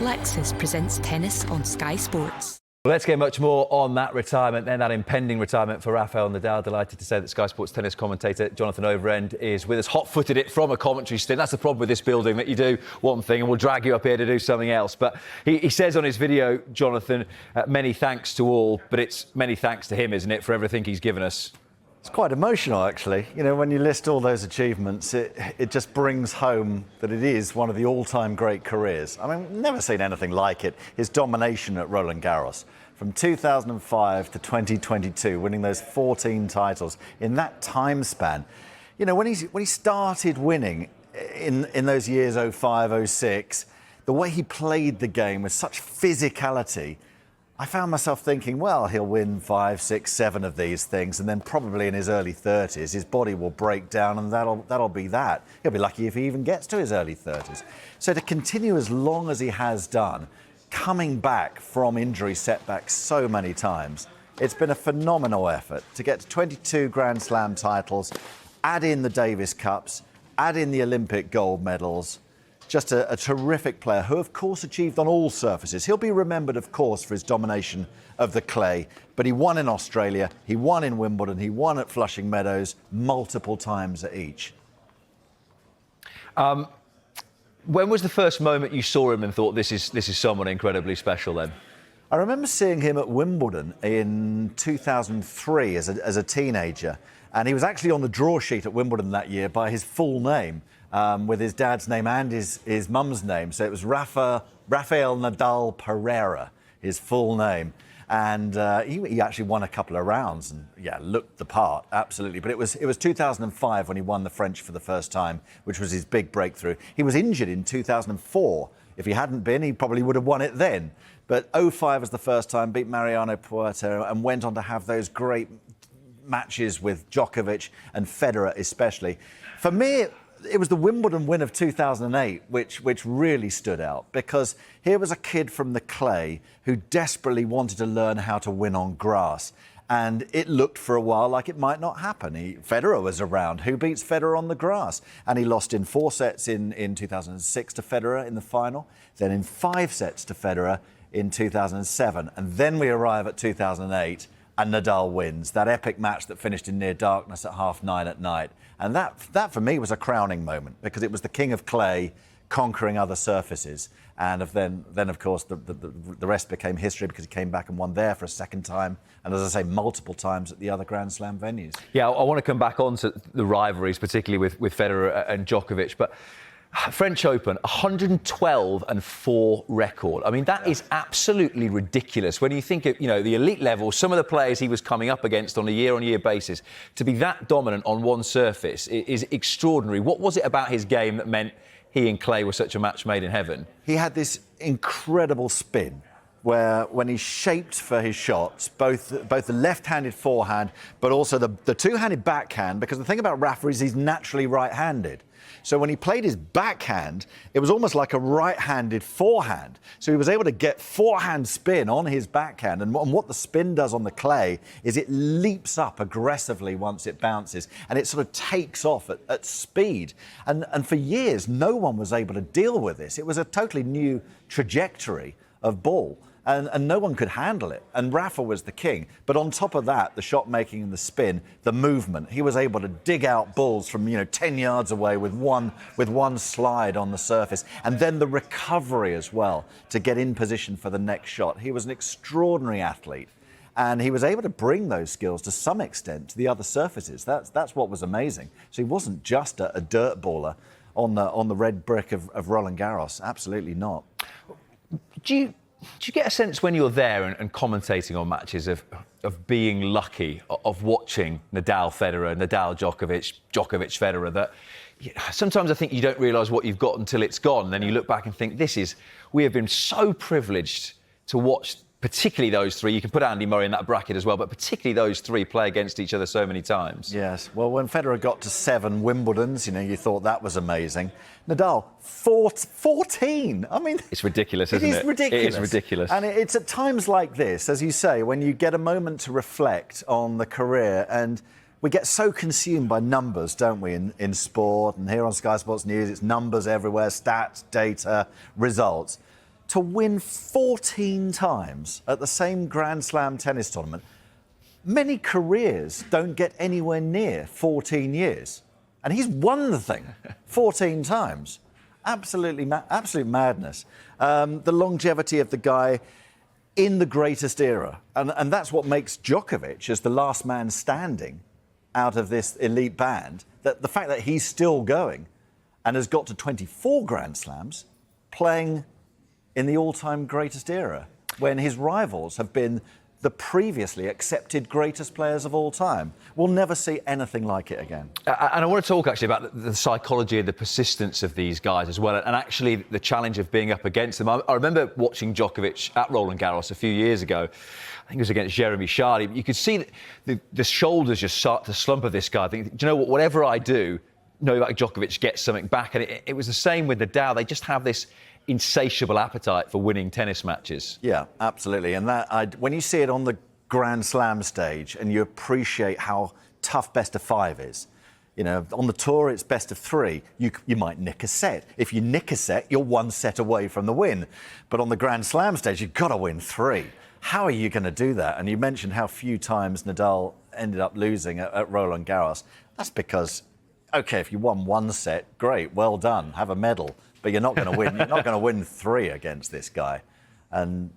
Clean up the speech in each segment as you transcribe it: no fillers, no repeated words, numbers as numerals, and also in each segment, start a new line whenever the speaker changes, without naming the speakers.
Lexus presents tennis on Sky Sports.
Well, let's get much more on that retirement and that impending retirement for Rafael Nadal. Delighted to say that Sky Sports tennis commentator Jonathan Overend is with us. Hot-footed it from a commentary stint. That's the problem with this building, that you do one thing and we'll drag you up here to do something else. But he says on his video, Jonathan, many thanks to all, but it's many thanks to him, isn't it, for everything he's given us?
It's quite emotional, actually. You know, when you list all those achievements, it just brings home that it is one of the all-time great careers. I mean, never seen anything like it. His domination at Roland Garros. From 2005 to 2022, winning those 14 titles in that time span. You know, when he started winning in those years 05, 06, the way he played the game with such physicality, I found myself thinking, well, he'll win 5, 6, 7 of these things, and then probably in his early 30s, his body will break down, and that'll be that. He'll be lucky if he even gets to his early 30s. So to continue as long as he has done, coming back from injury setbacks so many times, it's been a phenomenal effort to get to 22 Grand Slam titles, add in the Davis Cups, add in the Olympic gold medals. Just a terrific player who, of course, achieved on all surfaces. He'll be remembered, of course, for his domination of the clay, but he won in Australia, he won in Wimbledon, he won at Flushing Meadows multiple times at each.
When was the first moment you saw him and thought, this is someone incredibly special then?
I remember seeing him at Wimbledon in 2003 as a teenager, and he was actually on the draw sheet at Wimbledon that year by his full name. With his dad's name and his mum's name. So it was Rafael Nadal Pereira, his full name. And he actually won a couple of rounds and, yeah, looked the part, absolutely. But it was 2005 when he won the French for the first time, which was his big breakthrough. He was injured in 2004. If he hadn't been, he probably would have won it then. But 05 was the first time, beat Mariano Puerto and went on to have those great matches with Djokovic and Federer especially. For me, it was the Wimbledon win of 2008 which really stood out, because here was a kid from the clay who desperately wanted to learn how to win on grass. And it looked for a while like it might not happen. Federer was around. Who beats Federer on the grass? And he lost in 4 sets in 2006 to Federer in the final, then in 5 sets to Federer in 2007. And then we arrive at 2008 and Nadal wins, that epic match that finished in near darkness at 9:30 at night. And that for me was a crowning moment, because it was the king of clay conquering other surfaces. And then of course, the rest became history, because he came back and won there for a second time. And as I say, multiple times at the other Grand Slam venues.
Yeah, I want to come back on to the rivalries, particularly with Federer and Djokovic. But French Open, 112-4 record. I mean, that is absolutely ridiculous. When you think of, you know, the elite level, some of the players he was coming up against on a year-on-year basis, to be that dominant on one surface is extraordinary. What was it about his game that meant he and clay were such a match made in heaven?
He had this incredible spin, where when he shaped for his shots, both the left-handed forehand, but also the two-handed backhand, because the thing about Rafa is he's naturally right-handed. So when he played his backhand, it was almost like a right-handed forehand. So he was able to get forehand spin on his backhand. And what the spin does on the clay is it leaps up aggressively once it bounces, and it sort of takes off at speed. And for years, no one was able to deal with this. It was a totally new trajectory of ball. And no one could handle it. And Rafa was the king. But on top of that, the shot making and the spin, the movement, he was able to dig out balls from 10 yards away with one slide on the surface. And then the recovery as well to get in position for the next shot. He was an extraordinary athlete. And he was able to bring those skills to some extent to the other surfaces. That's what was amazing. So he wasn't just a dirt baller on the red brick of Roland Garros. Absolutely not.
Do you get a sense when you're there and commentating on matches of being lucky, of watching Nadal Federer, Nadal Djokovic, Djokovic Federer, that sometimes I think you don't realise what you've got until it's gone. And then you look back and think, we have been so privileged to watch particularly those three. You can put Andy Murray in that bracket as well, but particularly those three play against each other so many times.
Yes. Well, when Federer got to 7 Wimbledons, you thought that was amazing. Nadal, 14. I mean,
it's ridiculous, isn't it?
It is ridiculous.
It is ridiculous.
And it's at times like this, as you say, when you get a moment to reflect on the career, and we get so consumed by numbers, don't we, in sport, and here on Sky Sports News, it's numbers everywhere, stats, data, results. to win 14 times at the same Grand Slam tennis tournament. Many careers don't get anywhere near 14 years. And he's won the thing 14 times. Absolute madness. The longevity of the guy in the greatest era. And that's what makes Djokovic, as the last man standing out of this elite band, that the fact that he's still going and has got to 24 Grand Slams playing in the all-time greatest era, when his rivals have been the previously accepted greatest players of all time. We'll never see anything like it again.
And I want to talk actually about the psychology and the persistence of these guys as well, and actually the challenge of being up against them. I remember watching Djokovic at Roland Garros a few years ago. I think it was against Jeremy Chardy. You could see the shoulders just start to slump of this guy. I think, do you know what? Whatever I do, Novak Djokovic gets something back. And it was the same with Nadal. They just have this insatiable appetite for winning tennis matches.
Yeah, absolutely. And when you see it on the Grand Slam stage and you appreciate how tough best of 5 is, you know, on the tour it's best of 3. You might nick a set. If you nick a set, you're 1 set away from the win. But on the Grand Slam stage, you've got to win 3. How are you going to do that? And you mentioned how few times Nadal ended up losing at Roland Garros. That's because, OK, if you won 1 set, great, well done, have a medal. But you're not going to win. You're not going to win 3 against this guy. And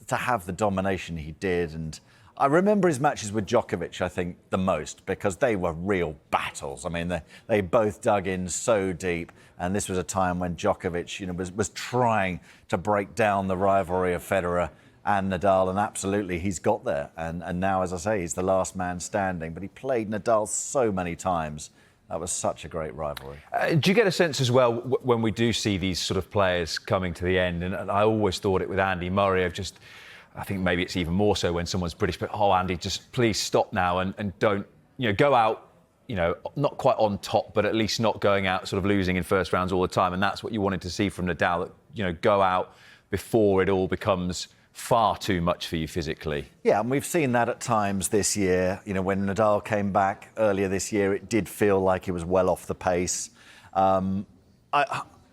to have the domination he did, and I remember his matches with Djokovic, I think, the most, because they were real battles. I mean, they both dug in so deep, and this was a time when Djokovic, you know, was trying to break down the rivalry of Federer and Nadal, and absolutely he's got there. And now, as I say, he's the last man standing. But he played Nadal so many times. That was such a great rivalry.
Do you get a sense as well when we do see these sort of players coming to the end? And I always thought it with Andy Murray, I think maybe it's even more so when someone's British, but, oh, Andy, just please stop now and don't, you know, go out, you know, not quite on top, but at least not going out sort of losing in first rounds all the time. And that's what you wanted to see from Nadal, that, you know, go out before it all becomes far too much for you physically.
Yeah, and we've seen that at times this year. You know, when Nadal came back earlier this year, it did feel like he was well off the pace.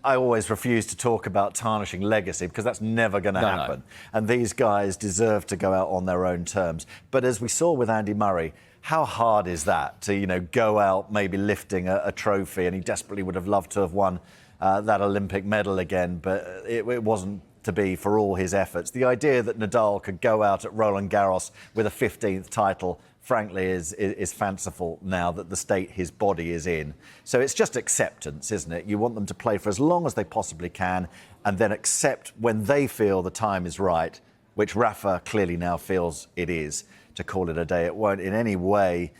I always refuse to talk about tarnishing legacy because that's never going to happen. No. And these guys deserve to go out on their own terms. But as we saw with Andy Murray, how hard is that to, you know, go out maybe lifting a trophy, and he desperately would have loved to have won that Olympic medal again, but it wasn't to be for all his efforts. The idea that Nadal could go out at Roland Garros with a 15th title, frankly, is fanciful now that the state his body is in. So it's just acceptance, isn't it? You want them to play for as long as they possibly can and then accept when they feel the time is right, which Rafa clearly now feels it is, to call it a day. It won't in any way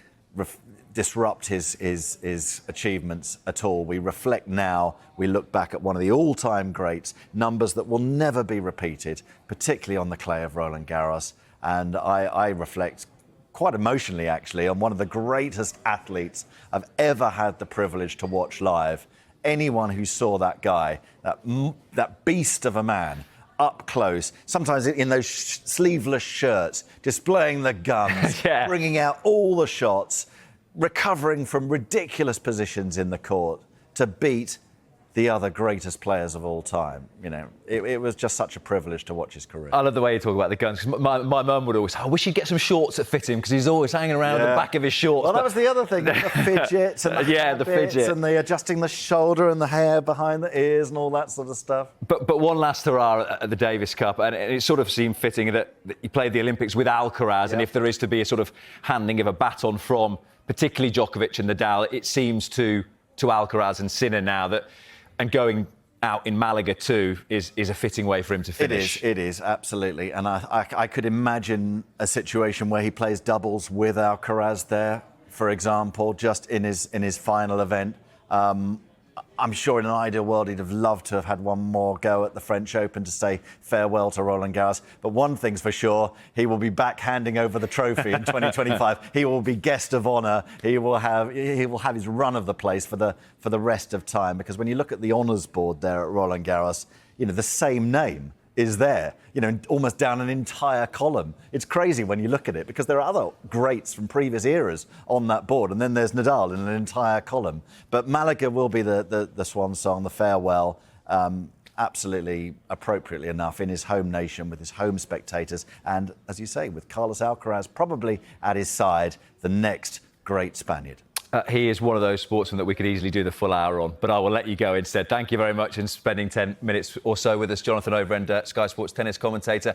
disrupt his achievements at all. We reflect now, we look back at one of the all-time greats, numbers that will never be repeated, particularly on the clay of Roland Garros. And I reflect quite emotionally, actually, on one of the greatest athletes I've ever had the privilege to watch live. Anyone who saw that guy, that beast of a man, up close, sometimes in those sleeveless shirts, displaying the guns,
yeah,
bringing out all the shots, recovering from ridiculous positions in the court to beat the other greatest players of all time. You know, it was just such a privilege to watch his career.
I love the way you talk about the guns, because my mum would always say, I wish he'd get some shorts that fit him, because he's always hanging around the back of his shorts.
Well, that was the other thing, the fidgets and the
fidget,
and the adjusting the shoulder and the hair behind the ears and all that sort of stuff.
But one last hurrah at the Davis Cup, and it sort of seemed fitting that he played the Olympics with Alcaraz, and if there is to be a sort of handing of a baton from particularly Djokovic and Nadal, it seems to Alcaraz and Sinner now that, and going out in Malaga too is a fitting way for him to finish.
It is, absolutely. And I could imagine a situation where he plays doubles with Alcaraz there, for example, just in his final event. I'm sure in an ideal world he'd have loved to have had one more go at the French Open to say farewell to Roland Garros. But one thing's for sure, he will be back handing over the trophy in 2025. He will be guest of honour. He will have his run of the place for the rest of time. Because when you look at the honours board there at Roland Garros, you know, the same name is there, you know, almost down an entire column. It's crazy when you look at it, because there are other greats from previous eras on that board, and then there's Nadal in an entire column. But Malaga will be the swan song, the farewell. absolutely appropriately enough in his home nation with his home spectators. And as you say, with Carlos Alcaraz probably at his side, the next great Spaniard.
He is one of those sportsmen that we could easily do the full hour on, but I will let you go instead. Thank you very much for spending 10 minutes or so with us. Jonathan Overend, Sky Sports tennis commentator.